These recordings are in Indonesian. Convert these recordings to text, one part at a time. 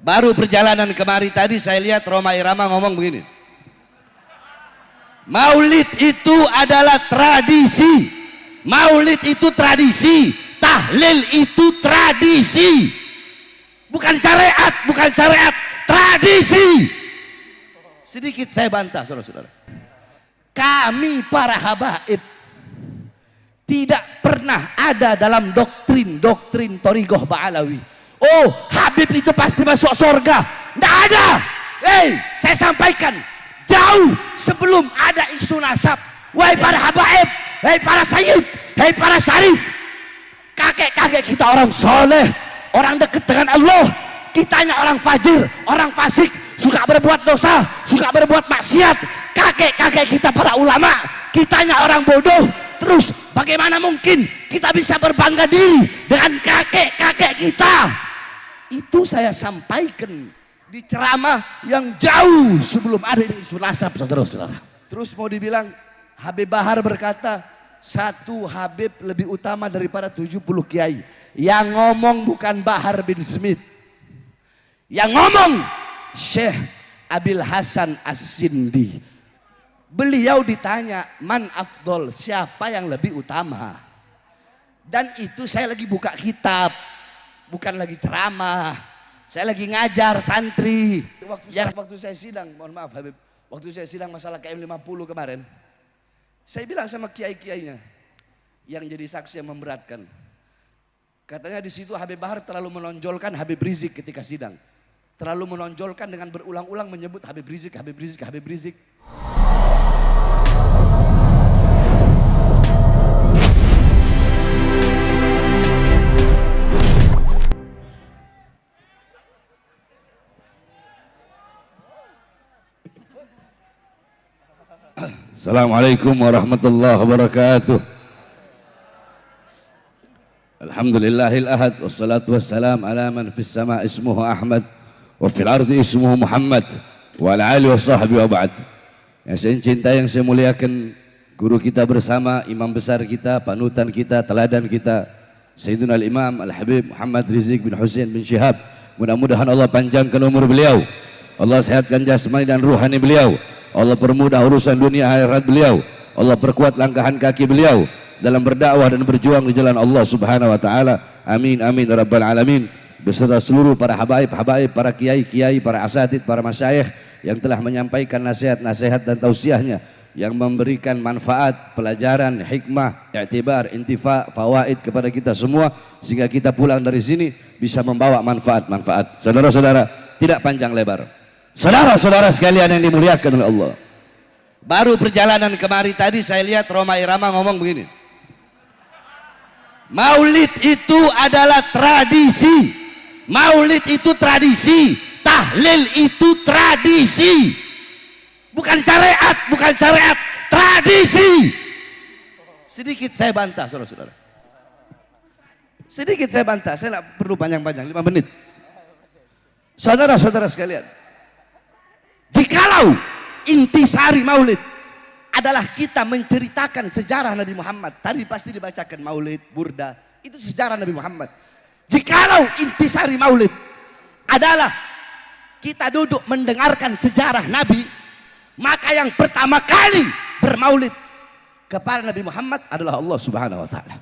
Baru perjalanan kemari tadi saya lihat Roma Irama ngomong begini. Maulid itu adalah tradisi. Maulid itu tradisi. Tahlil itu tradisi. Bukan syariat, bukan syariat, tradisi. Sedikit saya bantah saudara-saudara. Kami para habaib tidak pernah ada dalam doktrin Thariqah Ba'alawi. Oh, Habib itu pasti masuk surga. Tidak ada. Saya sampaikan jauh sebelum ada isu nasab. Wahai para habaib, wahai para sayyid, wahai para syarif, kakek-kakek kita orang soleh, orang dekat dengan Allah. Kitanya orang fajir, orang fasik, suka berbuat dosa, suka berbuat maksiat. Kakek-kakek kita para ulama, kitanya orang bodoh. Terus bagaimana mungkin kita bisa berbangga diri dengan kakek-kakek kita? Itu saya sampaikan di ceramah yang jauh sebelum ada isu nasab, saudara-saudara. Terus mau dibilang Habib Bahar berkata satu Habib lebih utama daripada 70 kiai. Yang ngomong bukan Bahar bin Smith, yang ngomong Syekh Abil Hasan As-Sindi. Beliau ditanya man afdol, siapa yang lebih utama. Dan itu saya lagi buka kitab, bukan lagi ceramah. Saya lagi ngajar santri. Waktu saya sidang, mohon maaf Habib, waktu saya sidang masalah KM50 kemarin, saya bilang sama kiai-kiainya yang jadi saksi yang memberatkan. Katanya di situ Habib Bahar terlalu menonjolkan Habib Rizik ketika sidang. Terlalu menonjolkan dengan berulang-ulang menyebut Habib Rizik, Habib Rizik, Habib Rizik. Assalamualaikum warahmatullahi wabarakatuh. Alhamdulillahil ahad wassalatu wassalam ala man fis sama ismuhu Ahmad wa fil ardi ismuhu Muhammad wa ala alihi wa sahbihi wa ba'd. Yang saya cintai, yang saya muliakan, guru kita bersama, imam besar kita, panutan kita, teladan kita, Sayyiduna al-Imam Al-Habib Muhammad Rizik bin Hussein bin Syihab. Mudah-mudahan Allah panjangkan umur beliau, Allah sehatkan jasmani dan ruhani beliau, Allah permudah urusan dunia akhirat beliau, Allah perkuat langkahan kaki beliau dalam berdakwah dan berjuang di jalan Allah Subhanahu wa taala. Amin amin ya rabbal alamin. Beserta seluruh para habaib, para kiai-kiai, para asatid, para masyayikh yang telah menyampaikan nasihat-nasihat dan tausiahnya yang memberikan manfaat, pelajaran, hikmah, i'tibar, intifa, fawaid kepada kita semua sehingga kita pulang dari sini bisa membawa manfaat-manfaat. Saudara-saudara, tidak panjang lebar. Saudara-saudara sekalian yang dimuliakan oleh Allah. Baru perjalanan kemari tadi saya lihat Roma Irama ngomong begini. Maulid itu adalah tradisi. Maulid itu tradisi. Tahlil itu tradisi. Bukan syariat, bukan syariat, tradisi. Sedikit saya bantah saudara-saudara. Sedikit saya bantah, saya tidak perlu panjang-panjang, 5 menit. Saudara-saudara sekalian, jikalau intisari maulid adalah kita menceritakan sejarah Nabi Muhammad, tadi pasti dibacakan maulid, burda, itu sejarah Nabi Muhammad. Jikalau intisari maulid adalah kita duduk mendengarkan sejarah Nabi, maka yang pertama kali bermaulid kepada Nabi Muhammad adalah Allah Subhanahu wa taala.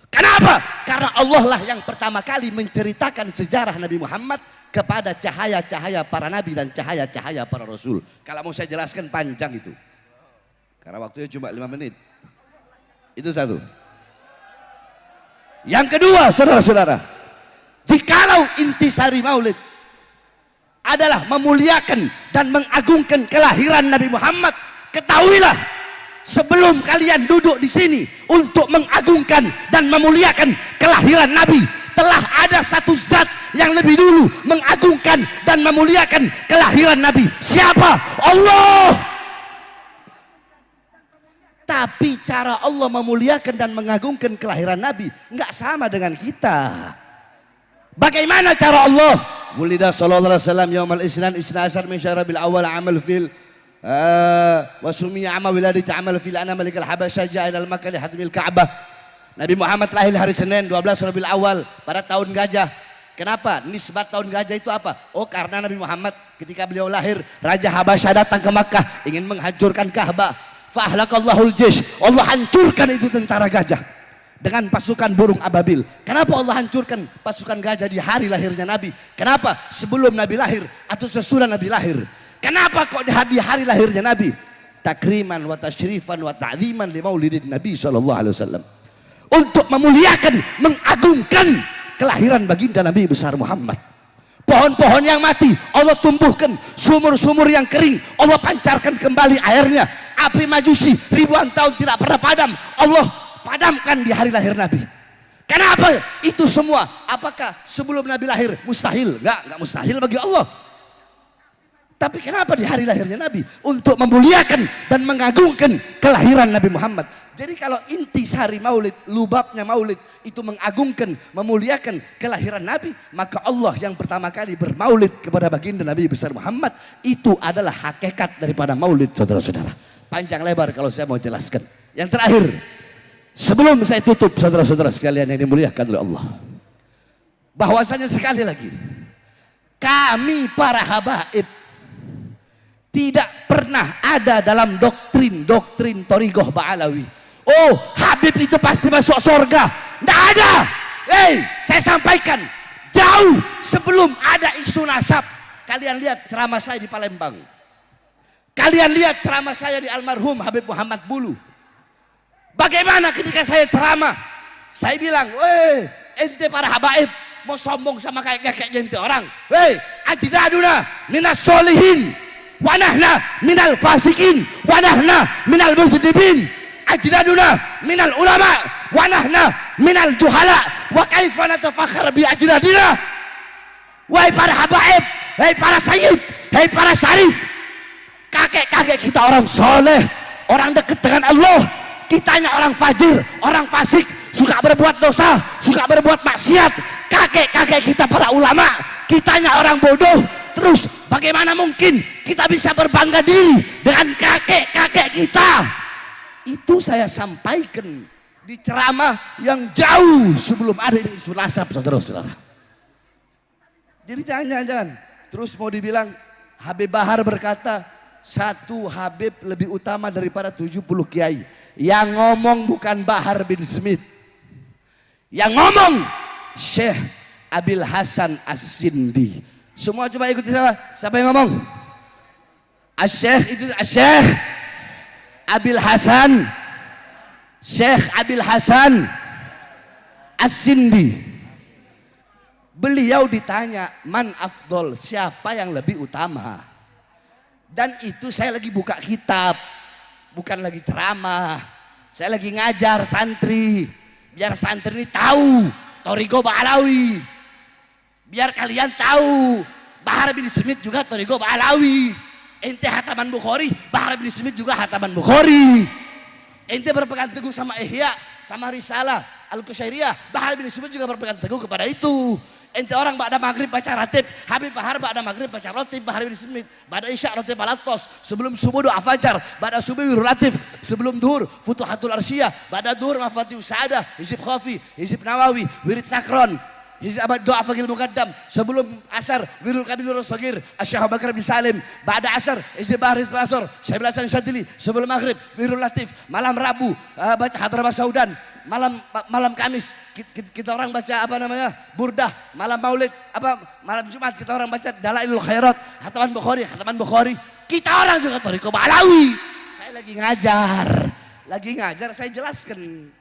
Kenapa? Karena Allah lah yang pertama kali menceritakan sejarah Nabi Muhammad kepada cahaya-cahaya para nabi dan cahaya-cahaya para rasul. Kalau mau saya jelaskan panjang itu, karena waktunya cuma 5 menit. Itu satu. Yang kedua, saudara-saudara, jikalau intisari maulid adalah memuliakan dan mengagungkan kelahiran Nabi Muhammad, ketahuilah sebelum kalian duduk di sini untuk mengagungkan dan memuliakan kelahiran Nabi, telah ada satu zat yang lebih dulu mengagungkan dan memuliakan kelahiran Nabi. Siapa? Allah. Tapi cara Allah memuliakan dan mengagungkan kelahiran Nabi nggak sama dengan kita. Bagaimana cara Allah? Wulida sallallahu alaihi wasallam yaumal isnan isna asar min syarabil awal amal fil wa sumiya amal wiladati amal fil ana malikal habasya ja'a ilal makkah li hadmil ka'bah. Nabi Muhammad lahir hari Senin 12 Rabiul Awal pada tahun gajah. Kenapa? Nisbat tahun gajah itu apa? Oh, karena Nabi Muhammad ketika beliau lahir, Raja Habasyah datang ke Makkah ingin menghancurkan Ka'bah. Fahlakallahul jish. Allah hancurkan itu tentara gajah dengan pasukan burung ababil. Kenapa Allah hancurkan pasukan gajah di hari lahirnya Nabi? Kenapa? Sebelum Nabi lahir atau sesudah Nabi lahir? Kenapa kok di hari lahirnya Nabi? Takriman wa tasyrifan wa ta'ziman li maulidin Nabi SAW. Untuk memuliakan, mengagungkan kelahiran baginda Nabi besar Muhammad. Pohon-pohon yang mati Allah tumbuhkan, sumur-sumur yang kering Allah pancarkan kembali airnya. Api majusi ribuan tahun tidak pernah padam, Allah padamkan di hari lahir Nabi. Kenapa itu semua? Apakah sebelum Nabi lahir mustahil? Enggak mustahil bagi Allah. Tapi kenapa di hari lahirnya Nabi? Untuk memuliakan dan mengagungkan kelahiran Nabi Muhammad. Jadi kalau intisari maulid, lubabnya maulid itu mengagungkan, memuliakan kelahiran Nabi, maka Allah yang pertama kali bermaulid kepada baginda Nabi besar Muhammad, itu adalah hakikat daripada maulid, saudara-saudara. Panjang lebar kalau saya mau jelaskan. Yang terakhir, sebelum saya tutup, saudara-saudara sekalian yang dimuliakan oleh Allah, bahwasanya sekali lagi, kami para habaib tidak pernah ada dalam doktrin Thariqah Ba'alawi. Oh, Habib itu pasti masuk surga. Tidak ada. Saya sampaikan, jauh sebelum ada isu nasab. Kalian lihat ceramah saya di Palembang. Kalian lihat ceramah saya di almarhum Habib Muhammad Bulu. Bagaimana ketika saya ceramah, saya bilang, ente para habaib mau sombong sama kayak ente orang. Ajdaduna minas solihin, wanahna minal fasikin, wanahna minal mujribin. Ajdaduna minal ulama, wanahna minal juhala. Wa kaifa natafakhar bi ajdadina. Wahai para habaib, wahai para sayyid, wahai para syarif, kakek-kakek kita orang soleh, orang dekat dengan Allah. Kitanya orang fajir, orang fasik, suka berbuat dosa, suka berbuat maksiat. Kakek-kakek kita para ulama, kitanya orang bodoh. Terus bagaimana mungkin kita bisa berbangga diri dengan kakek-kakek kita? Itu saya sampaikan di ceramah yang jauh sebelum ada isu nasab, saudara-saudara. Jadi jangan terus mau dibilang Habib Bahar berkata satu Habib lebih utama daripada 70 kiai. Yang ngomong bukan Bahar bin Smith, yang ngomong Syekh Abil Hasan As-Sindi. Semua coba ikuti saya. Siapa yang ngomong? Syekh itu Syekh Abil Hasan, Syekh Abil Hasan As-Sindi. Beliau ditanya, man afdol, siapa yang lebih utama? Dan itu saya lagi buka kitab, bukan lagi ceramah. Saya lagi ngajar santri, biar santri ini tahu Thariqah Ba'alawi. Biar kalian tahu Bahar bin Smith juga Thariqah Ba'alawi. Ente hataman Bukhari, Bahar bin Smith juga hataman Bukhari. Ente berpegang teguh sama Ihya, sama Risalah Al-Qusyairiyah, Bahar bin Smith juga berpegang teguh kepada itu. Ente orang ba'da maghrib baca ratib, Habib Bahar ba'da maghrib baca ratib, Bahar bin Smith ba'da isya ratib al-attos, sebelum subuh doa fajar, ba'da subuh wirul latif, sebelum duhur futuhatul arsyiyah, ba'da duhur mafatih sa'adah, hizib khafi, hizib nawawi, wirid sakron, hizib doa fagil muqaddam, sebelum asar wirul kabil wirul sagir, asyah Bakar bin Salim, ba'da asar hizib bahar hizib asar, Syaibil Hasan Syadili, sebelum maghrib wirul latif, malam Rabu baca hadrabah saudan, malam Kamis kita orang baca apa namanya burdah, malam Maulid malam Jumat kita orang baca Dalailul Khairat, hataman Bukhari. Kita orang juga Thariqah Ba'alawi. Saya lagi ngajar saya jelaskan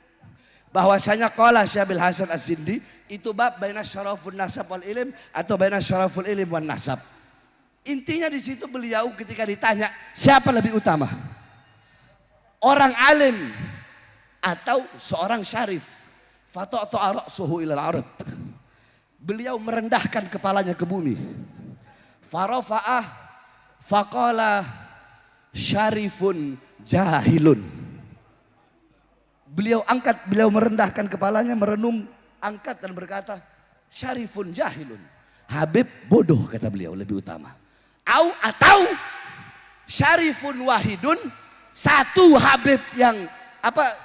bahwasanya qala Syabil Hasan As-Sindi itu bab baina syarafun nasab wal ilm atau baina syaraful ilm wan nasab. Intinya di situ beliau ketika ditanya siapa lebih utama, orang alim atau seorang syarif, fata'ta ra'suhu ilal ard. Beliau merendahkan kepalanya ke bumi. Farafa'ah faqala syarifun jahilun. Beliau merendahkan kepalanya, merenung, angkat dan berkata, syarifun jahilun. Habib bodoh kata beliau lebih utama. Atau syarifun wahidun, satu Habib yang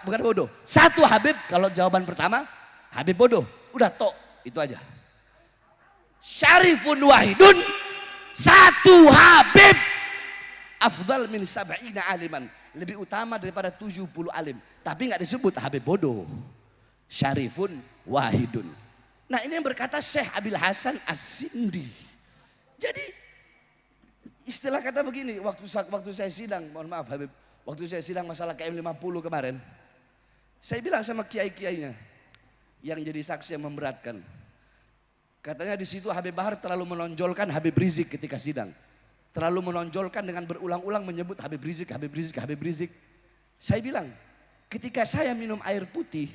bukan bodoh. Satu Habib, kalau jawaban pertama Habib bodoh, udah tok, itu aja. syarifun wahidun, satu Habib, afdal min sab'ina aliman, lebih utama daripada 70 alim. Tapi nggak disebut Habib bodoh, syarifun wahidun. Nah ini yang berkata Syekh Abil Hasan As-Sindi. Jadi istilah kata begini, waktu saya sidang, mohon maaf Habib, waktu saya sidang masalah KM50 kemarin, saya bilang sama kiai-kiainya yang jadi saksi yang memberatkan. Katanya di situ Habib Bahar terlalu menonjolkan Habib Rizik ketika sidang. Terlalu menonjolkan dengan berulang-ulang menyebut Habib Rizik, Habib Rizik, Habib Rizik. Saya bilang, ketika saya minum air putih,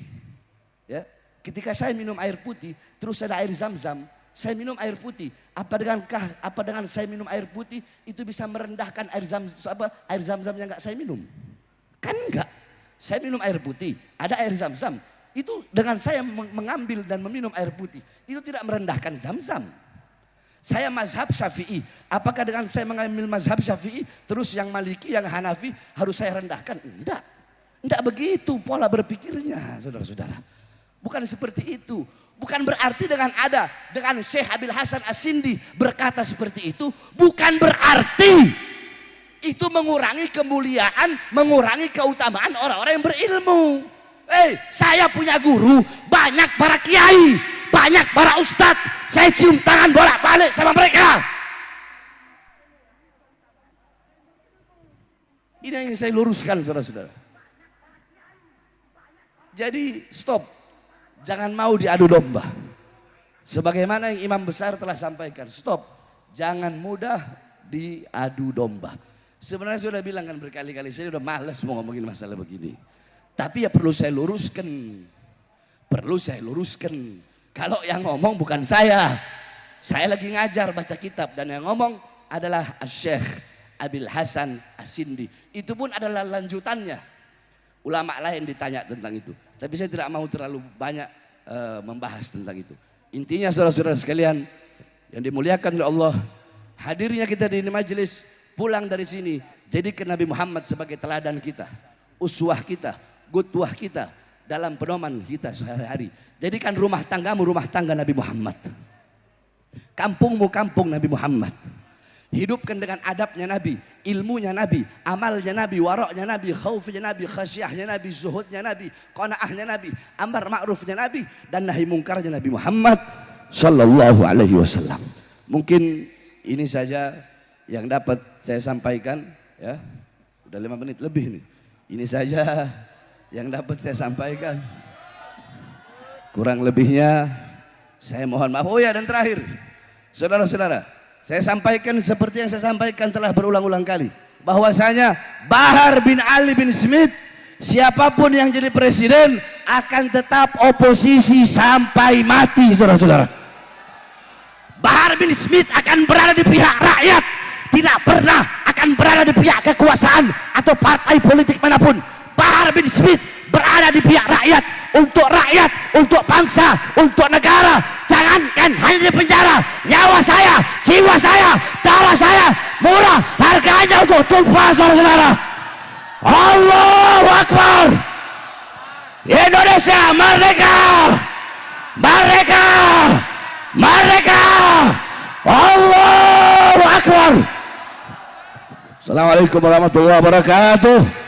ya, ketika saya minum air putih, terus ada air zam-zam, saya minum air putih. Apa dengan saya minum air putih itu bisa merendahkan air zam-zam yang nggak saya minum? Kan enggak. Saya minum air putih, ada air zam-zam. Itu dengan saya mengambil dan meminum air putih, itu tidak merendahkan zam-zam. Saya mazhab Syafi'i. Apakah dengan saya mengambil mazhab Syafi'i, terus yang Maliki, yang Hanafi harus saya rendahkan? Enggak. Enggak begitu pola berpikirnya, saudara-saudara. Bukan seperti itu. Bukan berarti dengan Syekh Abil Hasan As-Sindi berkata seperti itu, bukan berarti itu mengurangi kemuliaan, mengurangi keutamaan orang-orang yang berilmu. Saya punya guru, banyak para kiai, banyak para ustadz, saya cium tangan bolak-balik sama mereka. Ini yang ingin saya luruskan, saudara-saudara. Jadi stop, jangan mau diadu domba. Sebagaimana yang imam besar telah sampaikan, stop, jangan mudah diadu domba. Sebenarnya saya sudah bilang kan berkali-kali, saya sudah malas mau ngomongin masalah begini. Tapi ya perlu saya luruskan. Perlu saya luruskan. Kalau yang ngomong bukan saya. Saya lagi ngajar baca kitab dan yang ngomong adalah Syekh Abil Hasan As-Sindi. Itu pun adalah lanjutannya. Ulama lain ditanya tentang itu. Tapi saya tidak mau terlalu banyak membahas tentang itu. Intinya saudara-saudara sekalian yang dimuliakan oleh Allah, hadirnya kita di majelis, pulang dari sini, jadikan Nabi Muhammad sebagai teladan kita, uswah kita, qudwah kita dalam pedoman kita sehari-hari. Jadikan rumah tanggamu rumah tangga Nabi Muhammad, kampungmu kampung Nabi Muhammad. Hidupkan dengan adabnya Nabi, ilmunya Nabi, amalnya Nabi, waroknya Nabi, khaufnya Nabi, khasyahnya Nabi, zuhudnya Nabi, qanaahnya Nabi, amar ma'rufnya Nabi, dan nahi mungkarnya Nabi Muhammad sallallahu alaihi wasallam. Mungkin ini saja yang dapat saya sampaikan, ya. Udah 5 menit lebih nih. Ini saja yang dapat saya sampaikan. Kurang lebihnya saya mohon maaf. Oh ya, dan terakhir, saudara-saudara, saya sampaikan seperti yang saya sampaikan telah berulang-ulang kali, bahwasanya Bahar bin Ali bin Smith, siapapun yang jadi presiden akan tetap oposisi sampai mati, saudara-saudara. Bahar bin Smith akan berada di pihak rakyat, tidak pernah akan berada di pihak kekuasaan atau partai politik manapun. Bahar bin Smith berada di pihak rakyat, untuk bangsa, untuk negara. Jangankan hanya di penjara, nyawa saya, jiwa saya, darah saya murah harganya untuk tumpah, saudara-saudara. Allahu Akbar. Indonesia merdeka, merdeka, merdeka. Allahu Akbar. Assalamualaikum warahmatullahi wabarakatuh.